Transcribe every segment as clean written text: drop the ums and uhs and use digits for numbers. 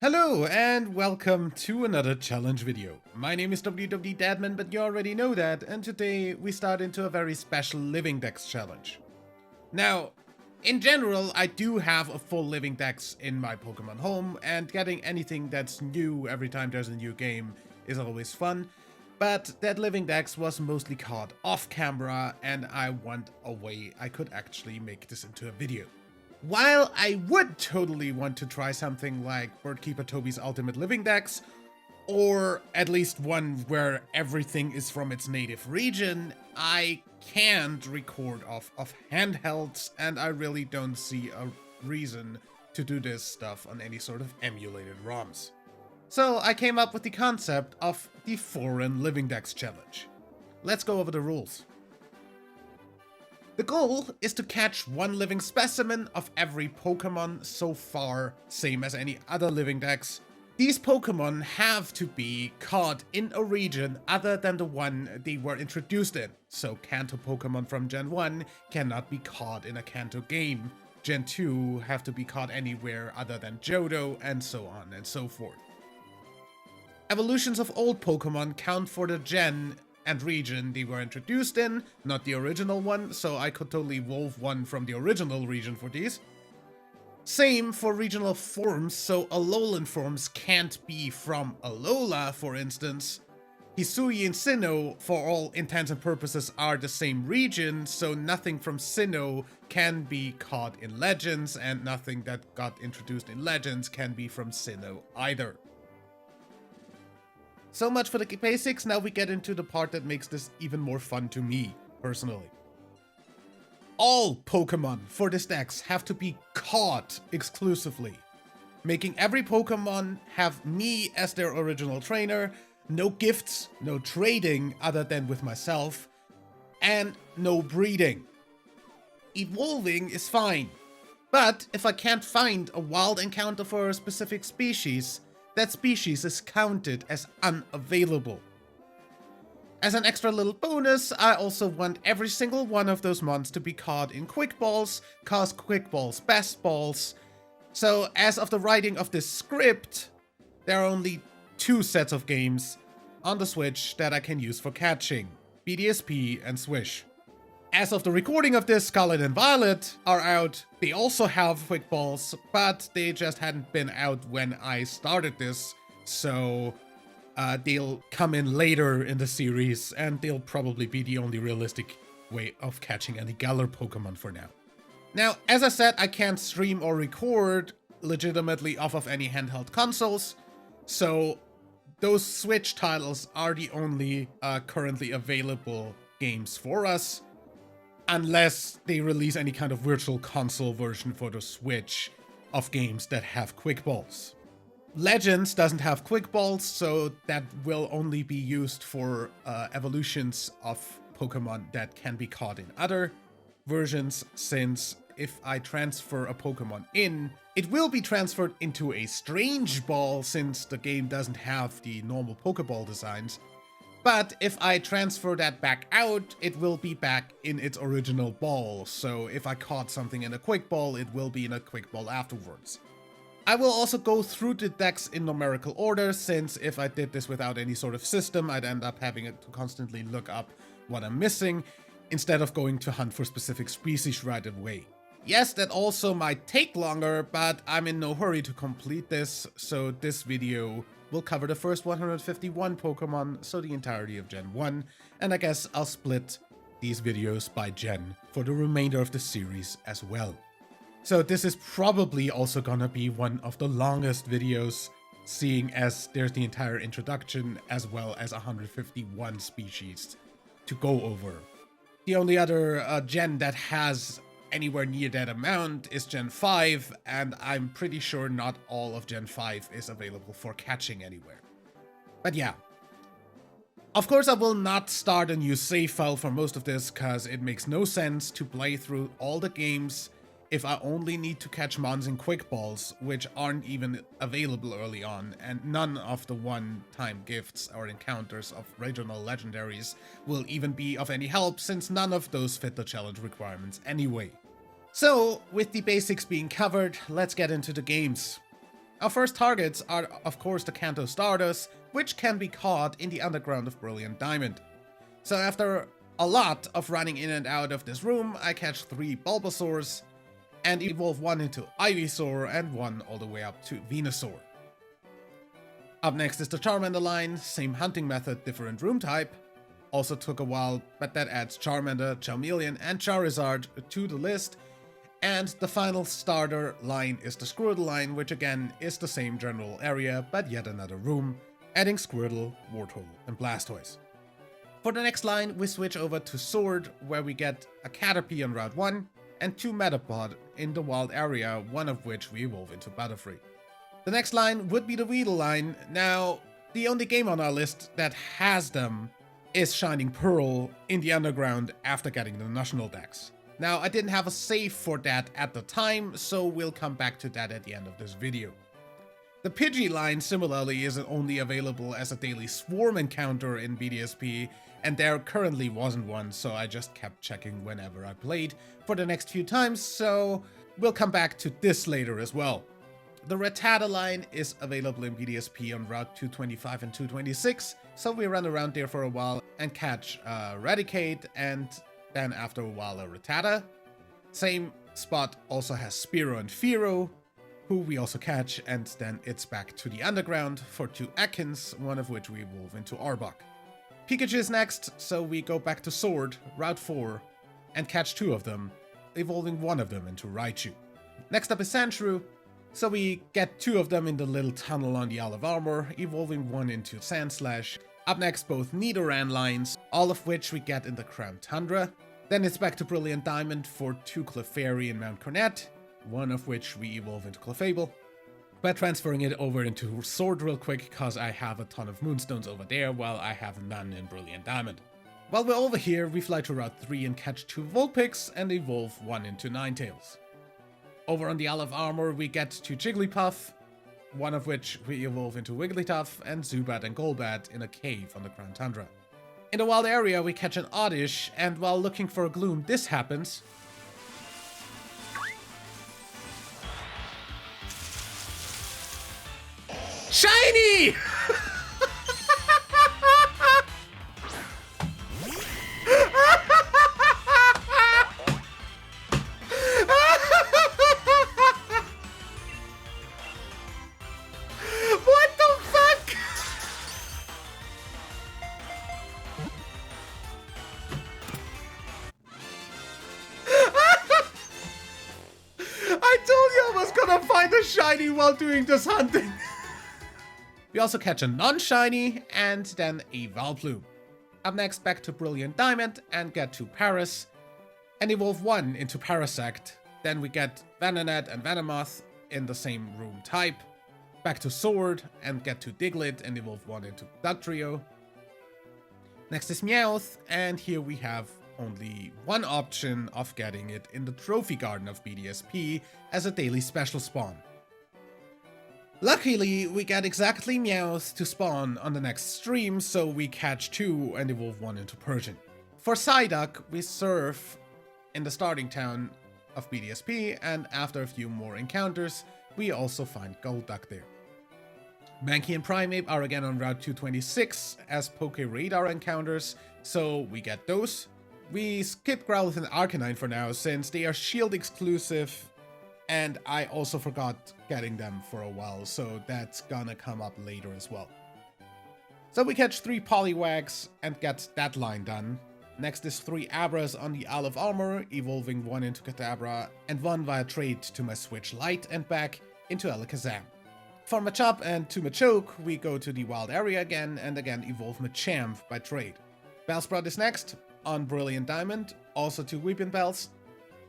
Hello and welcome to another challenge video. My name is WWDadman, but you already know that, and today we start into a very special Living Dex challenge. Now, in general, I do have a full Living Dex in my Pokemon home, and getting anything that's new every time there's a new game is always fun, but that Living Dex was mostly caught off camera, and I want a way I could actually make this into a video. While I would totally want to try something like Birdkeeper Toby's Ultimate Living Dex, or at least one where everything is from its native region, I can't record off of handhelds, and I really don't see a reason to do this stuff on any sort of emulated ROMs. So I came up with the concept of the Foreign Living Dex challenge. Let's go over the rules. The goal is to catch one living specimen of every Pokemon so far, same as any other Living Dex. These Pokemon have to be caught in a region other than the one they were introduced in. So Kanto Pokemon from Gen 1 cannot be caught in a Kanto game. Gen 2 have to be caught anywhere other than Johto, and so on and so forth. Evolutions of old Pokemon count for the gen and region they were introduced in, not the original one, so I could totally evolve one from the original region for these. Same for regional forms, so Alolan forms can't be from Alola, for instance. Hisui and Sinnoh, for all intents and purposes, are the same region, so nothing from Sinnoh can be caught in Legends, and nothing that got introduced in Legends can be from Sinnoh either. So much for the basics, now we get into the part that makes this even more fun to me, personally. All Pokemon for this Dex have to be caught exclusively, making every Pokemon have me as their original trainer, no gifts, no trading other than with myself, and no breeding. Evolving is fine, but if I can't find a wild encounter for a specific species, that species is counted as unavailable. As an extra little bonus, I also want every single one of those mons to be caught in Quick Balls, cause Quick Balls best balls. So as of the writing of this script, there are only 2 sets of games on the Switch that I can use for catching, BDSP and Swish. As of the recording of this, Scarlet and Violet are out. They also have Quick Balls, but they just hadn't been out when I started this, so they'll come in later in the series, and they'll probably be the only realistic way of catching any Galar Pokemon for now. Now, as I said, I can't stream or record legitimately off of any handheld consoles, so those Switch titles are the only currently available games for us, unless they release any kind of virtual console version for the Switch of games that have Quick Balls. Legends doesn't have Quick Balls, so that will only be used for evolutions of Pokemon that can be caught in other versions, since if I transfer a Pokemon in, it will be transferred into a Strange Ball since the game doesn't have the normal Pokeball designs. But if I transfer that back out, it will be back in its original ball, so if I caught something in a Quick Ball, it will be in a Quick Ball afterwards. I will also go through the decks in numerical order, since if I did this without any sort of system, I'd end up having to constantly look up what I'm missing, instead of going to hunt for specific species right away. Yes, that also might take longer, but I'm in no hurry to complete this, so this video will cover the first 151 Pokemon, so the entirety of Gen 1, and I guess I'll split these videos by gen for the remainder of the series as well. So this is probably also gonna be one of the longest videos, seeing as there's the entire introduction as well as 151 species to go over. The only other gen that has anywhere near that amount is Gen 5, and I'm pretty sure not all of Gen 5 is available for catching anywhere. But yeah. Of course, I will not start a new save file for most of this, cause it makes no sense to play through all the games if I only need to catch mons in Quick Balls, which aren't even available early on, and none of the one-time gifts or encounters of regional legendaries will even be of any help, since none of those fit the challenge requirements anyway. So, with the basics being covered, let's get into the games. Our first targets are of course the Kanto starters, which can be caught in the underground of Brilliant Diamond. So after a lot of running in and out of this room, I catch 3 Bulbasaurs and evolve one into Ivysaur and one all the way up to Venusaur. Up next is the Charmander line, same hunting method, different room type. Also took a while, but that adds Charmander, Charmeleon and Charizard to the list. And the final starter line is the Squirtle line, which again is the same general area, but yet another room, adding Squirtle, Wartortle and Blastoise. For the next line, we switch over to Sword, where we get a Caterpie on Route 1 and 2 Metapod in the wild area, one of which we evolve into Butterfree. The next line would be the Weedle line. Now, the only game on our list that has them is Shining Pearl in the underground after getting the National Dex. Now, I didn't have a save for that at the time, so we'll come back to that at the end of this video. The Pidgey line similarly is only available as a daily swarm encounter in BDSP, and there currently wasn't one, so I just kept checking whenever I played for the next few times, so we'll come back to this later as well. The Rattata line is available in BDSP on Route 225 and 226, so we run around there for a while and catch Raticate, and then after a while a Rattata. Same spot also has Spearow and Fearow, who we also catch, and then it's back to the underground for 2 Ekans, one of which we evolve into Arbok. Pikachu is next, so we go back to Sword, Route 4, and catch 2 of them, evolving one of them into Raichu. Next up is Sandshrew, so we get 2 of them in the little tunnel on the Isle of Armor, evolving one into Sandslash. Up next, both Nidoran lines, all of which we get in the Crown Tundra. Then it's back to Brilliant Diamond for 2 Clefairy in Mount Cornet, one of which we evolve into Clefable. By transferring it over into Sword real quick, cause I have a ton of Moonstones over there while I have none in Brilliant Diamond. While we're over here, we fly to Route 3 and catch 2 Vulpix and evolve one into Ninetales. Over on the Isle of Armor, we get 2 Jigglypuff, one of which we evolve into Wigglytuff, and Zubat and Golbat in a cave on the Crown Tundra. In the wild area, we catch an Oddish, and while looking for a Gloom, this happens. Shiny! What the fuck? I told you I was gonna find a shiny while doing this hunting. We also catch a non-shiny and then a Vileplume. Up next, back to Brilliant Diamond and get to Paris and evolve one into Parasect. Then we get Venonat and Venomoth in the same room type. Back to Sword and get to Diglett and evolve one into Dugtrio. Next is Meowth, and here we have only one option of getting it in the Trophy Garden of BDSP as a daily special spawn. Luckily, we get exactly Meowth to spawn on the next stream, so we catch 2 and evolve one into Persian. For Psyduck, we surf in the starting town of BDSP, and after a few more encounters, we also find Golduck there. Mankey and Primeape are again on Route 226 as Poke Radar encounters, so we get those. We skip Growlithe and Arcanine for now, since they are Shield exclusive, and I also forgot getting them for a while, so that's gonna come up later as well. So we catch 3 Poliwags and get that line done. Next is 3 Abras on the Isle of Armor, evolving one into Kadabra and one via trade to my Switch Lite and back into Alakazam. For Machop and to Machoke, we go to the wild area again and again evolve Machamp by trade. Bellsprout is next on Brilliant Diamond, also 2 Weepinbells,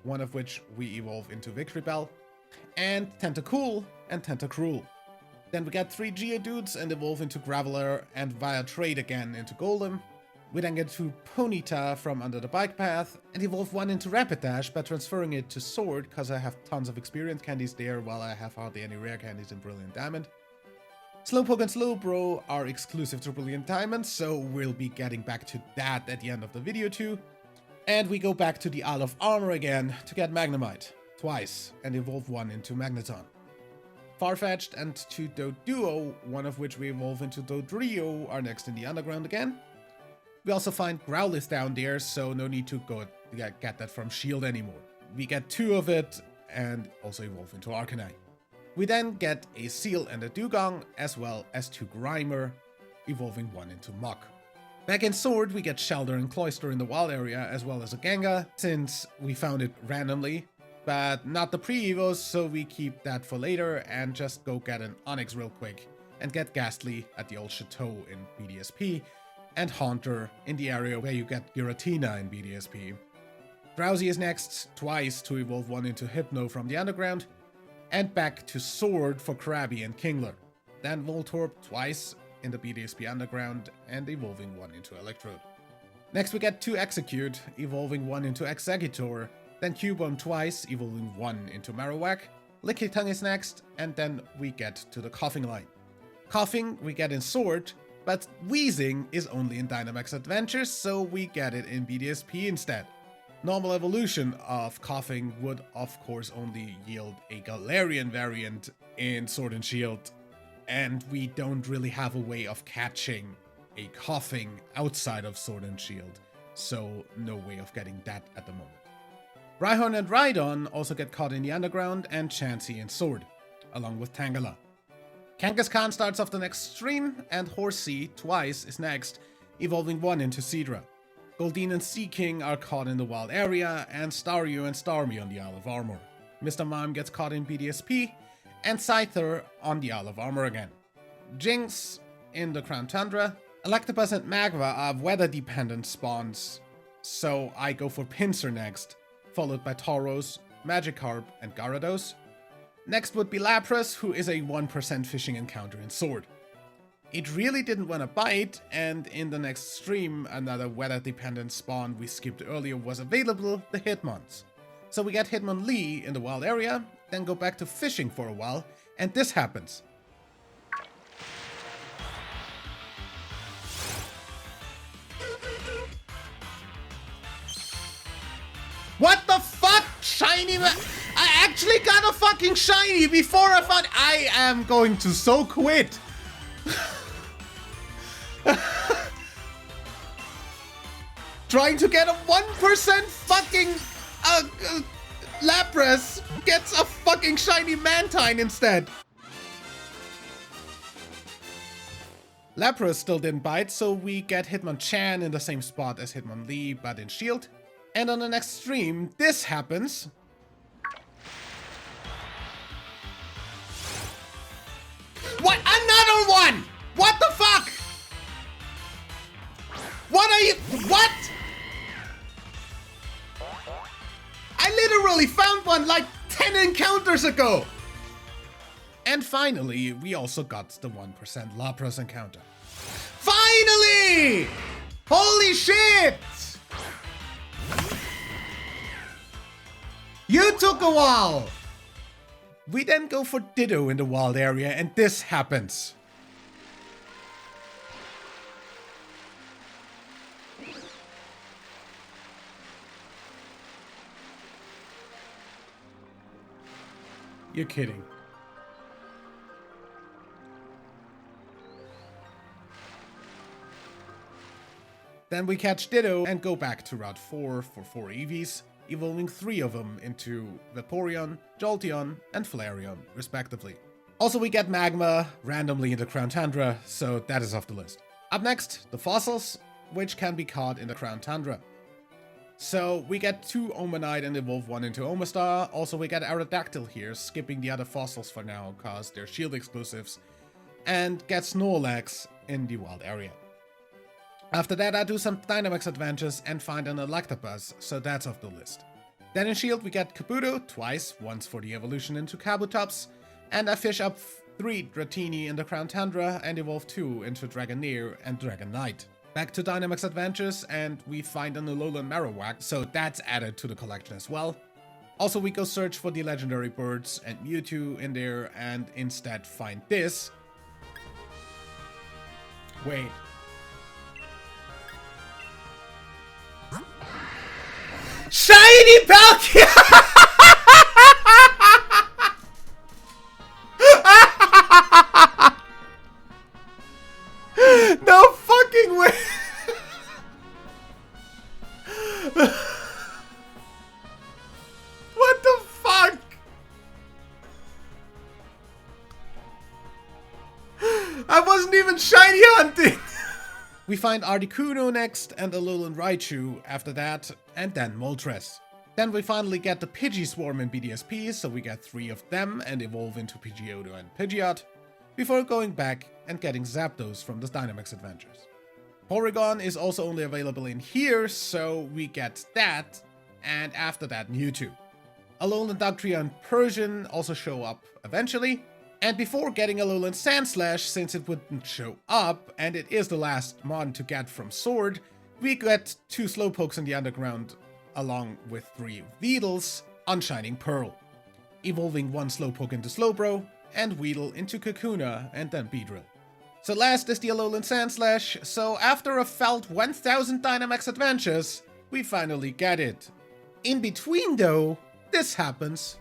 one of which we evolve into Victory Bell, and Tentacool and Tentacruel. Then we get 3 Geodudes and evolve into Graveler and via trade again into Golem. We then get 2 Ponyta from Under the Bike Path and evolve one into Rapidash by transferring it to Sword, because I have tons of experience candies there while I have hardly any rare candies in Brilliant Diamond. Slowpoke and Slowbro are exclusive to Brilliant Diamond, so we'll be getting back to that at the end of the video too. And we go back to the Isle of Armor again to get Magnemite twice and evolve one into Magneton. Farfetch'd and 2 Doduo, one of which we evolve into Dodrio, are next in the underground again. We also find Growlithe down there, so no need to go get that from Shield anymore. We get 2 of it and also evolve into Arcanine. We then get a Seal and a Dugong, as well as 2 Grimer, evolving 1 into Mach. Back in Sword, we get Shelder and Cloyster in the wild area, as well as a Gengar, since we found it randomly, but not the pre-evos, so we keep that for later and just go get an Onix real quick and get Ghastly at the old Chateau in BDSP, and Haunter in the area where you get Giratina in BDSP. Drowsy is next, twice to evolve 1 into Hypno from the underground, and back to Sword for Krabby and Kingler. Then Voltorb twice in the BDSP underground and evolving 1 into Electrode. Next we get 2 Execute, evolving 1 into Exeggutor, then Cubone twice, evolving 1 into Marowak. Lickitung is next, and then we get to the Coughing line. Coughing we get in Sword, but Wheezing is only in Dynamax Adventures, so we get it in BDSP instead. Normal evolution of Coughing would of course only yield a Galarian variant in Sword and Shield, and we don't really have a way of catching a Coughing outside of Sword and Shield, so no way of getting that at the moment. Rhyhorn and Rhydon also get caught in the underground, and Chansey in Sword, along with Tangela. Kangaskhan starts off the next stream, and Horsey twice is next, evolving 1 into Seadra. Goldeen and Seaking are caught in the wild area, and Staryu and Starmie on the Isle of Armor. Mr. Mime gets caught in BDSP, and Scyther on the Isle of Armor again. Jinx in the Crown Tundra. Electabuzz and Magma are weather-dependent spawns, so I go for Pinsir next, followed by Tauros, Magikarp, and Gyarados. Next would be Lapras, who is a 1% fishing encounter in Sword. It really didn't want to bite, and in the next stream, another weather-dependent spawn we skipped earlier was available, the Hitmons. So we get Hitmonlee in the wild area, then go back to fishing for a while, and this happens. What the fuck? Shiny I actually got a fucking shiny before I found- I am going to so quit. Trying to get a 1% fucking Lapras gets a fucking shiny Mantine instead. Lapras still didn't bite, so we get Hitmonchan in the same spot as Hitmonlee, but in Shield. And on the next stream, this happens. What? Another one! What the fuck? What are you? What? I literally found one like 10 encounters ago. And finally, we also got the 1% Lapras encounter. Finally! Holy shit! You took a while! We then go for Ditto in the wild area, and this happens. You're kidding. Then we catch Ditto and go back to Route 4 for 4 EVs, evolving 3 of them into Vaporeon, Jolteon, and Flareon, respectively. Also, we get Magma randomly in the Crown Tundra, so that is off the list. Up next, the fossils, which can be caught in the Crown Tundra. So we get 2 Omanite and evolve 1 into Omastar. Also, we get Aerodactyl here, skipping the other fossils for now, cause they're Shield exclusives, and get Snorlax in the wild area. After that, I do some Dynamax adventures and find an Electabuzz, so that's off the list. Then in Shield, we get Kabuto twice, once for the evolution into Kabutops, and I fish up 3 Dratini in the Crown Tundra and evolve 2 into Dragonair and Dragonite. Back to Dynamax adventures, and we find an Alolan Marowak, so that's added to the collection as well. Also, we go search for the legendary birds and Mewtwo in there, and instead find this. Wait. Shiny Palkia! No fucking way! What the fuck? I wasn't even shiny hunting! We find Articuno next, and Alolan Raichu after that, and then Moltres. Then we finally get the Pidgeyswarm in BDSP, so we get 3 of them and evolve into Pidgeotto and Pidgeot, before going back and getting Zapdos from the Dynamax Adventures. Porygon is also only available in here, so we get that, and after that Mewtwo. Alolan Dugtrio and Persian also show up eventually, and before getting Alolan Sandslash, since it wouldn't show up, and it is the last mon to get from Sword, we get 2 Slowpokes in the underground, along with 3 Weedles on Shining Pearl, evolving 1 Slowpoke into Slowbro, and Weedle into Kakuna, and then Beedrill. So last is the Alolan Sandslash, so after a felt 1000 Dynamax Adventures, we finally get it. In between though, this happens.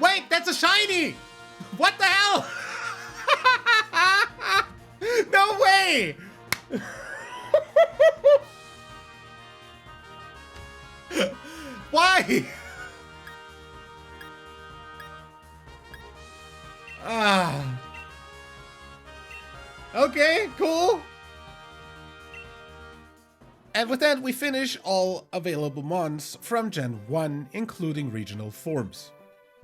Wait, that's a shiny! What the hell? No way! Why? Ah. Okay, cool. And with that, we finish all available mons from Gen 1, including regional forms.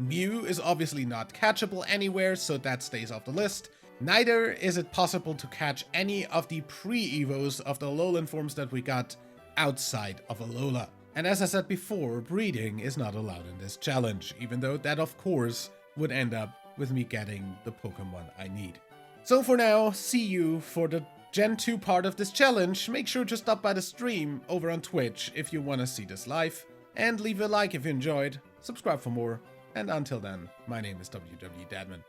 Mew is obviously not catchable anywhere, so that stays off the list. Neither is it possible to catch any of the pre-evos of the Alolan forms that we got outside of Alola. And as I said before, breeding is not allowed in this challenge, even though that of course would end up with me getting the Pokemon I need. So for now, see you for the Gen 2 part of this challenge. Make sure to stop by the stream over on Twitch if you want to see this live, and leave a like if you enjoyed, subscribe for more, and until then, my name is WW Dadman.